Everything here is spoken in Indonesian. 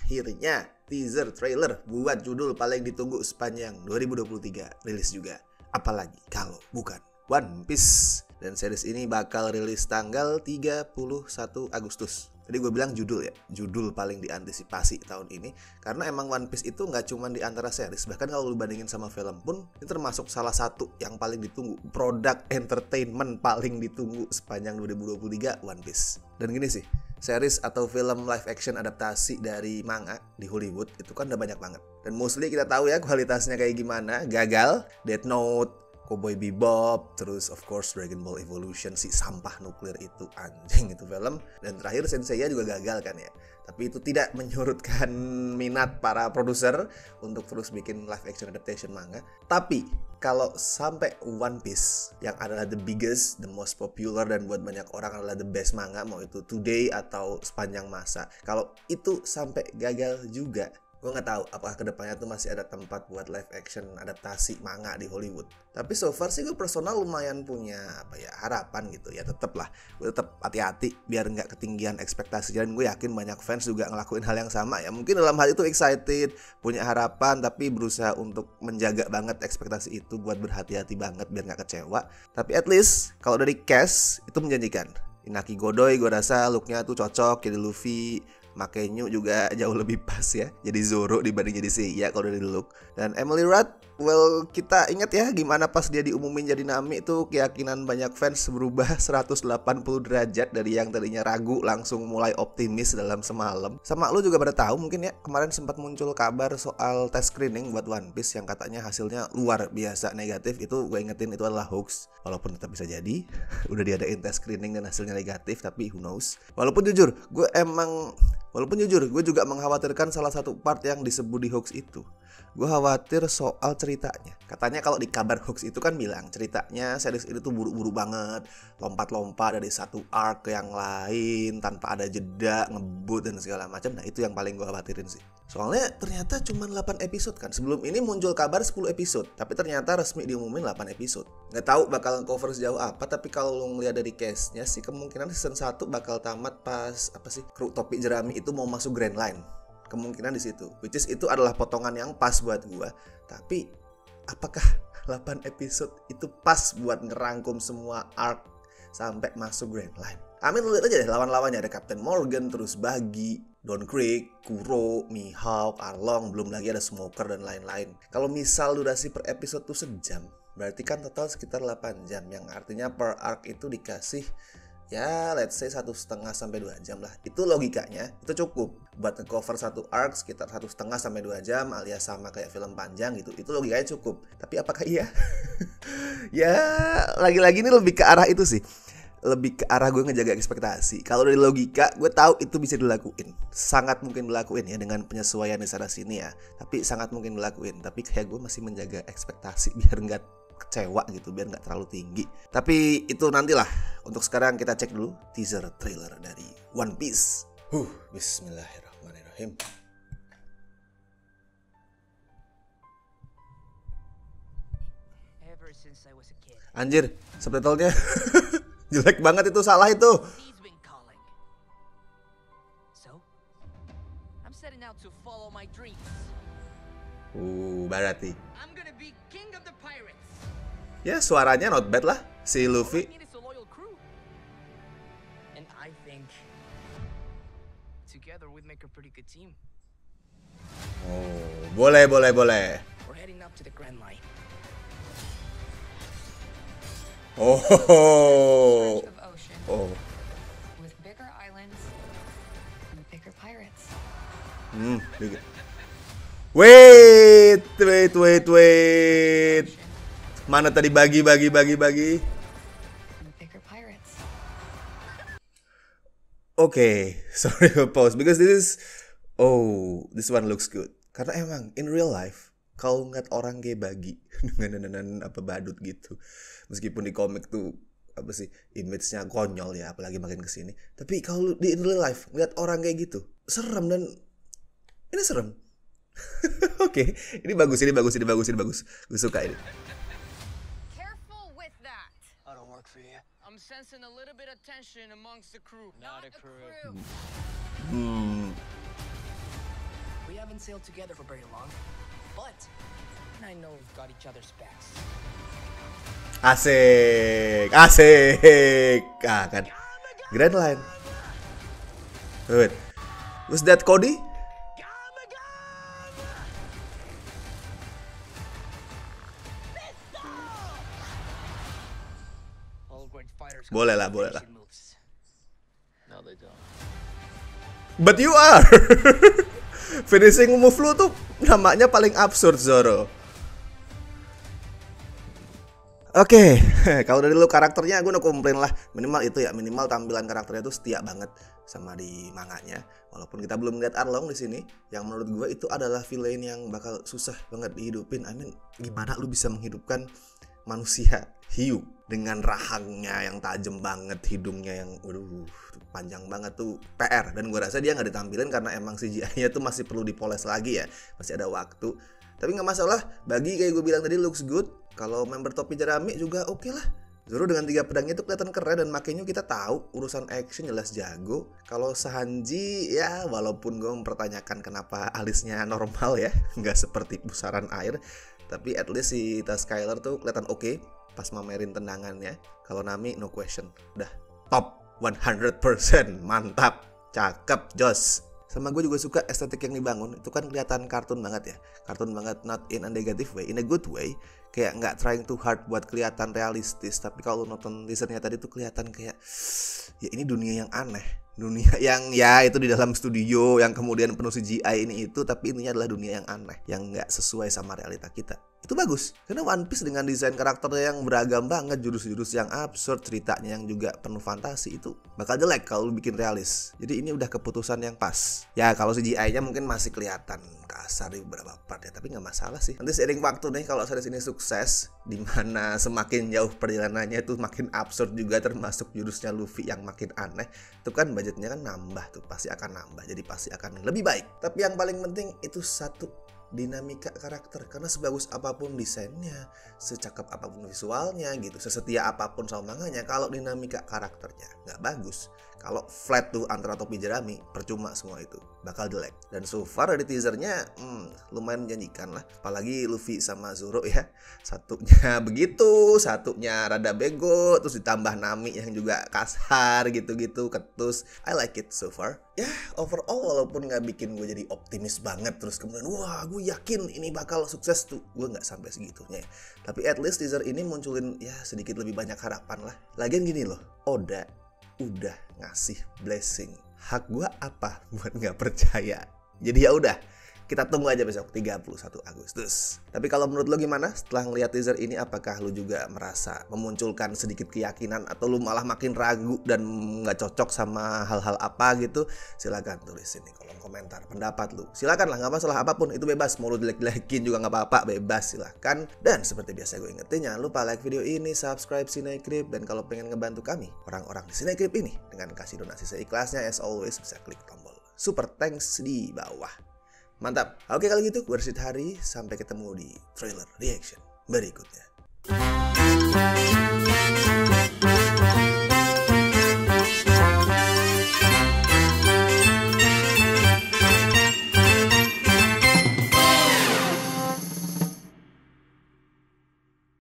akhirnya teaser trailer buat judul paling ditunggu sepanjang 2023 rilis juga. Apalagi kalau bukan One Piece. Dan series ini bakal rilis tanggal 31 Agustus. Jadi gue bilang judul ya, judul paling diantisipasi tahun ini. Karena emang One Piece itu nggak cuma di antara series, bahkan kalau lu bandingin sama film pun, ini termasuk salah satu yang paling ditunggu. Produk entertainment paling ditunggu sepanjang 2023, One Piece. Dan gini sih, series atau film live action adaptasi dari manga di Hollywood itu kan udah banyak banget. Dan mostly kita tahu ya kualitasnya kayak gimana, gagal. Death Note, Cowboy Bebop, terus of course Dragon Ball Evolution, si sampah nuklir itu, anjing itu film. Dan terakhir Senseiya juga gagal kan ya. Tapi itu tidak menyurutkan minat para produser untuk terus bikin live action adaptation manga. Tapi kalau sampai One Piece yang adalah the biggest, the most popular, dan buat banyak orang adalah the best manga, mau itu today atau sepanjang masa, kalau itu sampai gagal juga, gue nggak tahu apakah kedepannya tuh masih ada tempat buat live action adaptasi manga di Hollywood. Tapi so far sih gue personal lumayan punya harapan gitu ya. Tetep lah, gue tetap hati-hati biar nggak ketinggian ekspektasi. Dan gue yakin banyak fans juga ngelakuin hal yang sama ya. Mungkin dalam hal itu excited, punya harapan, tapi berusaha untuk menjaga banget ekspektasi itu buat berhati-hati banget biar nggak kecewa. Tapi at least kalau dari cast itu menjanjikan. Inaki Godoy gue rasa looknya tuh cocok jadi Luffy. Makenyu juga jauh lebih pas ya, jadi Zoro dibanding jadi Seiya kalau dari look. Dan Emily Rudd, well, kita ingat ya gimana pas dia diumumin jadi Nami itu keyakinan banyak fans berubah 180 derajat dari yang tadinya ragu langsung mulai optimis dalam semalam. Sama lu juga pada tahu mungkin ya, kemarin sempat muncul kabar soal tes screening buat One Piece yang katanya hasilnya luar biasa negatif. Itu gue ingetin itu adalah hoax, walaupun tetap bisa jadi udah diadain tes screening dan hasilnya negatif, tapi who knows. Walaupun jujur gue juga mengkhawatirkan salah satu part yang disebut di hoax itu. Gue khawatir soal ceritanya. Katanya kalau di kabar hoax itu kan bilang ceritanya series ini tuh buru-buru banget, lompat-lompat dari satu arc ke yang lain tanpa ada jeda, ngebut dan segala macam. Nah itu yang paling gue khawatirin sih. Soalnya ternyata cuma 8 episode kan. Sebelum ini muncul kabar 10 episode, tapi ternyata resmi diumumin 8 episode. Gak tahu bakal cover sejauh apa, tapi kalau lo ngeliat dari case-nya sih kemungkinan season 1 bakal tamat pas kru topi jerami itu mau masuk Grand Line. Kemungkinan di situ, which is itu adalah potongan yang pas buat gua. Tapi apakah 8 episode itu pas buat ngerangkum semua arc sampai masuk Grand Line? Amin, lu lihat aja deh lawan-lawannya, ada Captain Morgan, terus Buggy, Don Krieg, Kuro, Mihawk, Arlong, belum lagi ada Smoker dan lain-lain. Kalau misal durasi per episode tuh sejam, berarti kan total sekitar 8 jam, yang artinya per arc itu dikasih ya let's say 1,5 sampai 2 jam lah. Itu logikanya itu cukup buat nge-cover satu arc sekitar 1,5 sampai 2 jam, alias sama kayak film panjang gitu. Itu logikanya cukup. Tapi apakah iya? Ya lagi-lagi ini lebih ke arah itu sih, lebih ke arah gue ngejaga ekspektasi. Kalau dari logika gue tahu itu bisa dilakuin, sangat mungkin dilakuin ya, dengan penyesuaian di sana sini ya. Tapi sangat mungkin dilakuin. Tapi kayak gue masih menjaga ekspektasi biar nggak kecewa gitu, biar nggak terlalu tinggi. Tapi itu nantilah. Untuk sekarang kita cek dulu teaser trailer dari One Piece. Bismillahirrahmanirrahim. Anjir, subtitlenya jelek banget, itu salah itu. Berarti ya suaranya not bad lah si Luffy. Oh, boleh. Oh. Wait. Mana tadi bagi. Okay, sorry for pause because this one looks good. Karena emang in real life kalau ngeliat orang kayak bagi dengan badut gitu, meskipun di komik tuh image-nya konyol ya, apalagi makin kesini. Tapi kalau di in real life ngeliat orang kayak gitu serem, dan ini serem. Oke, ini bagus. Gue suka ini. I'm sensing a little bit of tension amongst the crew. Not a crew. haven't sailed together for very long, but I know we've got each other's backs. Asik, asik. Ah kan. Grand Line. Wait. Was that Cody? Boleh lah, boleh lah. No, they don't. But you are. Finishing move lu tuh namanya paling absurd, Zoro. Oke, kalau dari lu karakternya gue no komplain lah. Minimal itu ya, minimal tampilan karakternya tuh setia banget sama di manganya. Walaupun kita belum lihat Arlong di sini, yang menurut gue itu adalah villain yang bakal susah banget dihidupin. I mean, gimana lu bisa menghidupkan manusia hiu dengan rahangnya yang tajam banget, hidungnya yang waduh panjang banget tuh PR. Dan gue rasa dia nggak ditampilin karena emang CGI-nya tuh masih perlu dipoles lagi ya, masih ada waktu. Tapi nggak masalah, bagi kayak gue bilang tadi looks good. Kalau member topi jerami juga oke lah. Zoro dengan 3 pedangnya itu kelihatan keren dan makanya kita tahu urusan action jelas jago. Kalau Sanji ya walaupun gue mempertanyakan kenapa alisnya normal ya, nggak seperti pusaran air. Tapi at least si Tas Skyler tuh kelihatan oke pas mamerin tendangannya. Kalau Nami no question, udah top 100%, mantap, cakep, jos. Sama gue juga suka estetik yang dibangun. Itu kan kelihatan kartun banget ya. Kartun banget, not in a negative way, in a good way. Kayak nggak trying too hard buat kelihatan realistis. Tapi kalau nonton teasernya tadi tuh kelihatan kayak ya ini dunia yang aneh. Dunia yang ya itu di dalam studio yang kemudian penuh CGI ini itu. Tapi intinya adalah dunia yang aneh, yang nggak sesuai sama realita kita. Itu bagus, karena One Piece dengan desain karakternya yang beragam banget, jurus-jurus yang absurd, ceritanya yang juga penuh fantasi, itu bakal jelek kalau bikin realis. Jadi ini udah keputusan yang pas. Ya kalau CGI-nya mungkin masih kelihatan kasar di beberapa part ya, tapi nggak masalah sih. Nanti seiring waktu nih kalau series ini sukses, dimana semakin jauh perjalanannya itu makin absurd juga, termasuk jurusnya Luffy yang makin aneh, itu kan budgetnya kan nambah tuh, pasti akan nambah, jadi pasti akan lebih baik. Tapi yang paling penting itu satu, dinamika karakter. Karena sebagus apapun desainnya, secakep apapun visualnya gitu, sesetia apapun sama manganya, kalau dinamika karakternya nggak bagus, kalau flat tuh antara topi jerami, percuma semua itu, bakal jelek. Dan so far dari teasernya lumayan menjanjikan lah. Apalagi Luffy sama Zoro ya, satunya begitu, satunya rada bego, terus ditambah Nami yang juga kasar gitu-gitu, ketus. I like it so far. Ya overall walaupun nggak bikin gue jadi optimis banget, terus kemudian wah gue yakin ini bakal sukses tuh, gue nggak sampai segitunya ya. Tapi at least teaser ini munculin ya sedikit lebih banyak harapan lah. Lagian gini loh, Oda udah ngasih blessing, hak gue apa buat nggak percaya? Jadi ya udah, kita tunggu aja besok 31 Agustus. Tapi kalau menurut lo gimana setelah ngeliat teaser ini? Apakah lo juga merasa memunculkan sedikit keyakinan, atau lo malah makin ragu dan nggak cocok sama hal-hal apa gitu? Silahkan tulis di kolom komentar pendapat lo. Silahkan lah, nggak masalah apapun, itu bebas. Mau lo jelek-jelekin juga nggak apa-apa, bebas, silahkan. Dan seperti biasa gue ingetin, jangan lupa like video ini, subscribe Cinecrip, dan kalau pengen ngebantu kami orang-orang di Cinecrip ini dengan kasih donasi seikhlasnya, as always bisa klik tombol super thanks di bawah. Mantap. Oke kalau gitu, gue Rashid Hari. Sampai ketemu di trailer reaction berikutnya.